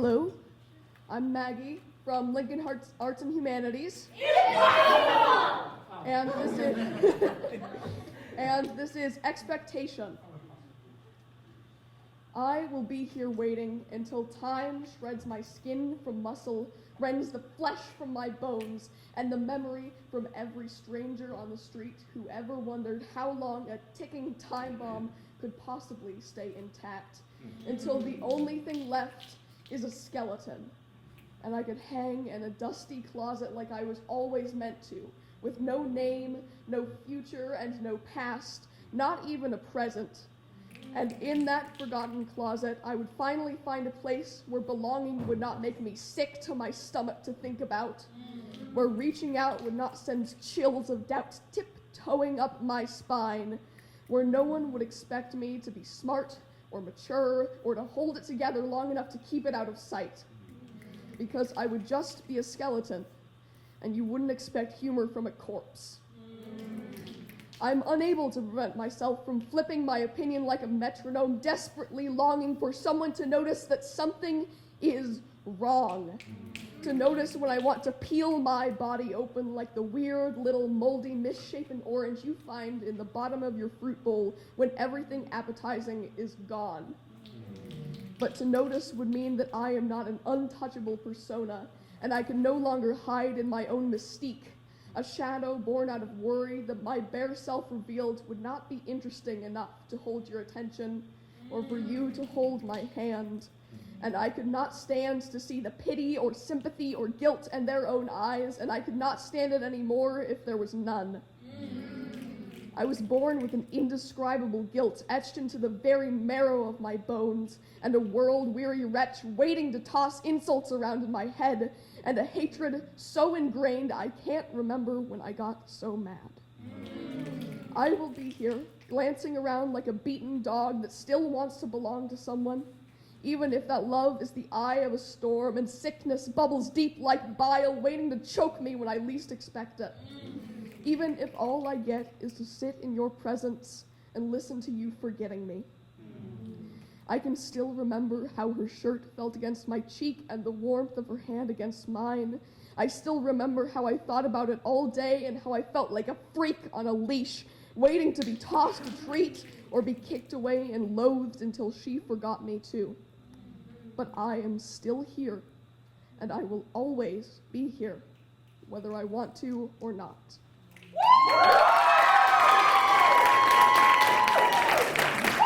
Hello, I'm Maggie from Lincoln Arts and Humanities. And this is and this is Expectation. I will be here waiting until time shreds my skin from muscle, rends the flesh from my bones, and the memory from every stranger on the street who ever wondered how long a ticking time bomb could possibly stay intact, until the only thing left is a skeleton, and I could hang in a dusty closet like I was always meant to, with no name, no future, and no past, not even a present. And in that forgotten closet, I would finally find a place where belonging would not make me sick to my stomach to think about, where reaching out would not send chills of doubt tiptoeing up my spine, where no one would expect me to be smart or mature or to hold it together long enough to keep it out of sight. Because I would just be a skeleton, and you wouldn't expect humor from a corpse. I'm unable to prevent myself from flipping my opinion like a metronome, desperately longing for someone to notice that something is wrong. To notice when I want to peel my body open like the weird little moldy misshapen orange you find in the bottom of your fruit bowl when everything appetizing is gone. But to notice would mean that I am not an untouchable persona, and I can no longer hide in my own mystique. A shadow born out of worry that my bare self revealed would not be interesting enough to hold your attention or for you to hold my hand. And I could not stand to see the pity or sympathy or guilt in their own eyes, and I could not stand it anymore if there was none. I was born with an indescribable guilt etched into the very marrow of my bones, and a world-weary wretch waiting to toss insults around in my head, and a hatred so ingrained I can't remember when I got so mad. I will be here, glancing around like a beaten dog that still wants to belong to someone, even if that love is the eye of a storm and sickness bubbles deep like bile waiting to choke me when I least expect it. Even if all I get is to sit in your presence and listen to you forgetting me. I can still remember how her shirt felt against my cheek and the warmth of her hand against mine. I still remember how I thought about it all day and how I felt like a freak on a leash, waiting to be tossed a treat or be kicked away and loathed until she forgot me too. But I am still here, and I will always be here, whether I want to or not.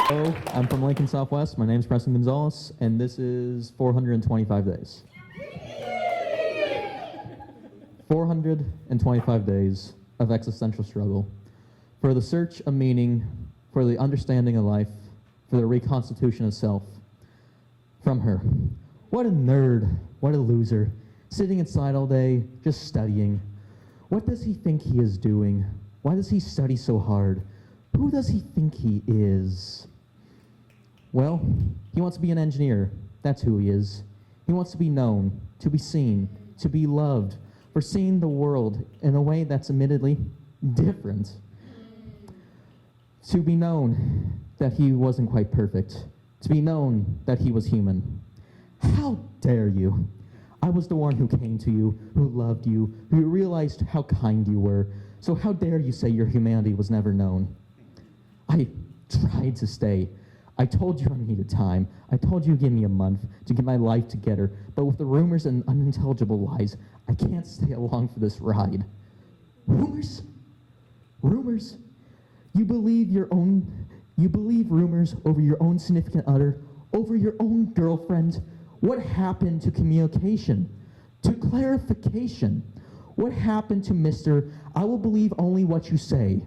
Hello, I'm from Lincoln Southwest. My name is Preston Gonzalez, and this is 425 days. 425 days of existential struggle for the search of meaning, for the understanding of life, for the reconstitution of self. From her. What a nerd, what a loser, sitting inside all day, just studying. What does he think he is doing? Why does he study so hard? Who does he think he is? Well, he wants to be an engineer. That's who he is. He wants to be known, to be seen, to be loved, for seeing the world in a way that's admittedly different. To be known that he wasn't quite perfect. To be known that he was human. How dare you? I was the one who came to you, who loved you, who realized how kind you were. So how dare you say your humanity was never known? I tried to stay. I told you I needed time. I told you to give me a month to get my life together. But with the rumors and unintelligible lies, I can't stay along for this ride. Rumors? Rumors? You believe rumors over your own significant other, over your own girlfriend. What happened to communication, to clarification? What happened to Mr. I will believe only what you say?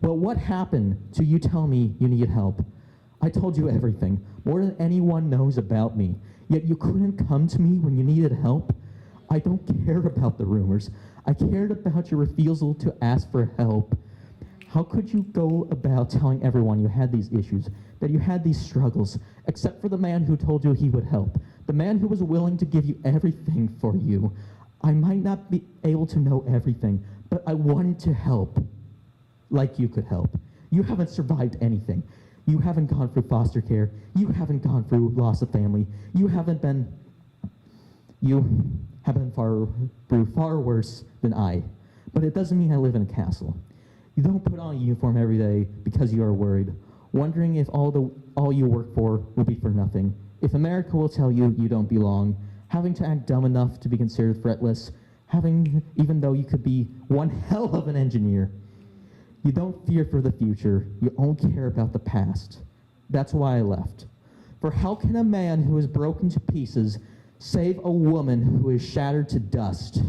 Well, what happened to you tell me you need help? I told you everything, more than anyone knows about me, yet you couldn't come to me when you needed help? I don't care about the rumors. I cared about your refusal to ask for help. How could you go about telling everyone you had these issues, that you had these struggles, except for the man who told you he would help, the man who was willing to give you everything for you? I might not be able to know everything, but I wanted to help, like you could help. You haven't survived anything. You haven't gone through foster care. You haven't gone through loss of family. You have been through far worse than I. But it doesn't mean I live in a castle. You don't put on a uniform every day because you are worried, wondering if all you work for will be for nothing. If America will tell you you don't belong, having to act dumb enough to be considered threatless, even though you could be one hell of an engineer. You don't fear for the future. You only care about the past. That's why I left. For how can a man who is broken to pieces save a woman who is shattered to dust?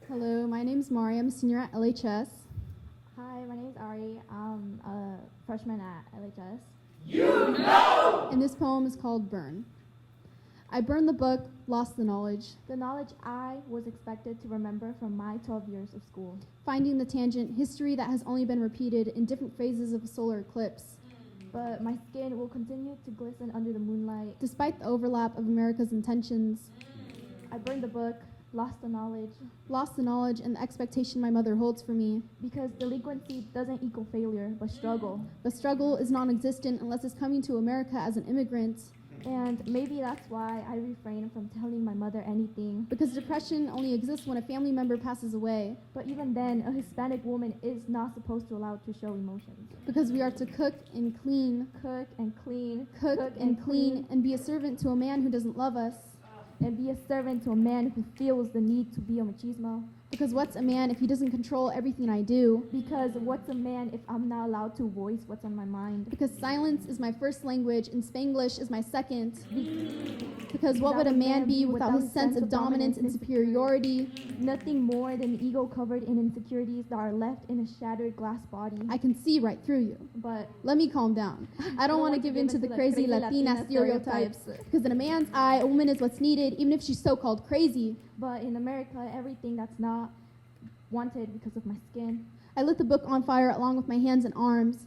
Hello, my name's Mari. I'm a senior at LHS. Hi, my name is Ari. I'm a freshman at LHS. And this poem is called Burn. I burned the book, lost the knowledge, The knowledge I was expected to remember from my 12 years of school. finding the tangent, history that has only been repeated in different phases of a solar eclipse. But my skin will continue to glisten under the moonlight. Despite the overlap of America's intentions, I burned the book, lost the knowledge, and the expectation my mother holds for me. because delinquency doesn't equal failure, but struggle. The struggle is non-existent unless it's coming to America as an immigrant, And maybe that's why I refrain from telling my mother anything. because depression only exists when a family member passes away, But even then, a Hispanic woman is not supposed to allow to show emotions. because we are to cook and clean, Cook and clean, and be a servant to a man who doesn't love us. and be a servant to a man who feels the need to be a machismo. Because what's a man if he doesn't control everything I do? Because what's a man if I'm not allowed to voice what's on my mind? Because silence is my first language and Spanglish is my second. Because what would a man be without his sense of dominance and superiority? Nothing more than ego covered in insecurities that are left in a shattered glass body. I can see right through you. But Let me calm down. I don't want to give in to the crazy Latina stereotypes. Because in a man's eye, a woman is what's needed, even if she's so-called crazy. but in America, everything that's not wanted because of my skin. I lit the book on fire along with my hands and arms.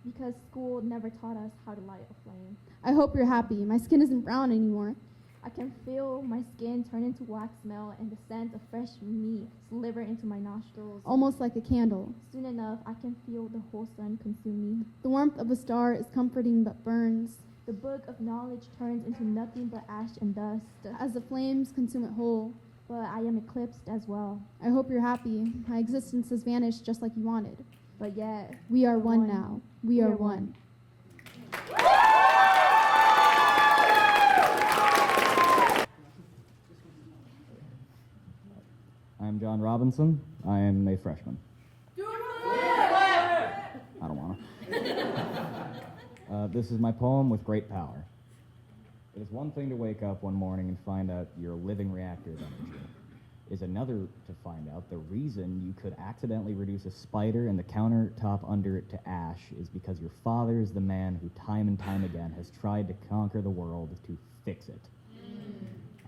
Because school never taught us how to light a flame. I hope you're happy. My skin isn't brown anymore. I can feel my skin turn into wax smell and the scent of fresh meat sliver into my nostrils. Almost like a candle. Soon enough, I can feel the whole sun consume me. The warmth of a star is comforting but burns. The book of knowledge turns into nothing but ash and dust. As the flames consume it whole. But I am eclipsed as well. I hope you're happy. My existence has vanished just like you wanted. But yet, We are one One. now. We are one. I'm John Robinson. I am a freshman. I don't want to. This is my poem, With Great Power. It is one thing to wake up one morning and find out you're a living reactor of energy. It is another to find out the reason you could accidentally reduce a spider and the countertop under it to ash is because your father is the man who time and time again has tried to conquer the world to fix it.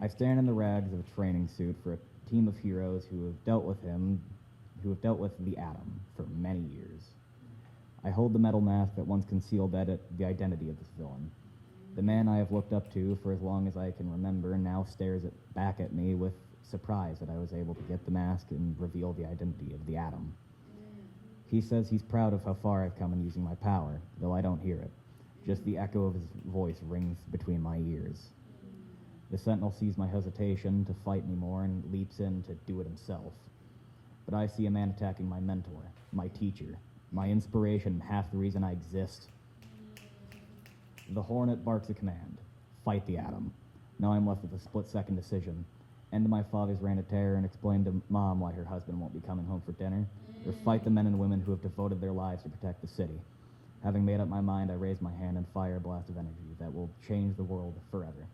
I stand in the rags of a training suit for a team of heroes who have dealt with the atom for many years. I hold the metal mask that once concealed the identity of this villain. The man I have looked up to for as long as I can remember now stares back at me with surprise that I was able to get the mask and reveal the identity of the atom. He says he's proud of how far I've come in using my power, though I don't hear it. Just the echo of his voice rings between my ears. The sentinel sees my hesitation to fight anymore and leaps in to do it himself. But I see a man attacking my mentor, my teacher, my inspiration, and half the reason I exist. The hornet barks a command. Fight the atom. Now I'm left with a split-second decision. End my father's reign of terror and explain to Mom why her husband won't be coming home for dinner, or fight the men and women who have devoted their lives to protect the city. Having made up my mind, I raise my hand and fire a blast of energy that will change the world forever.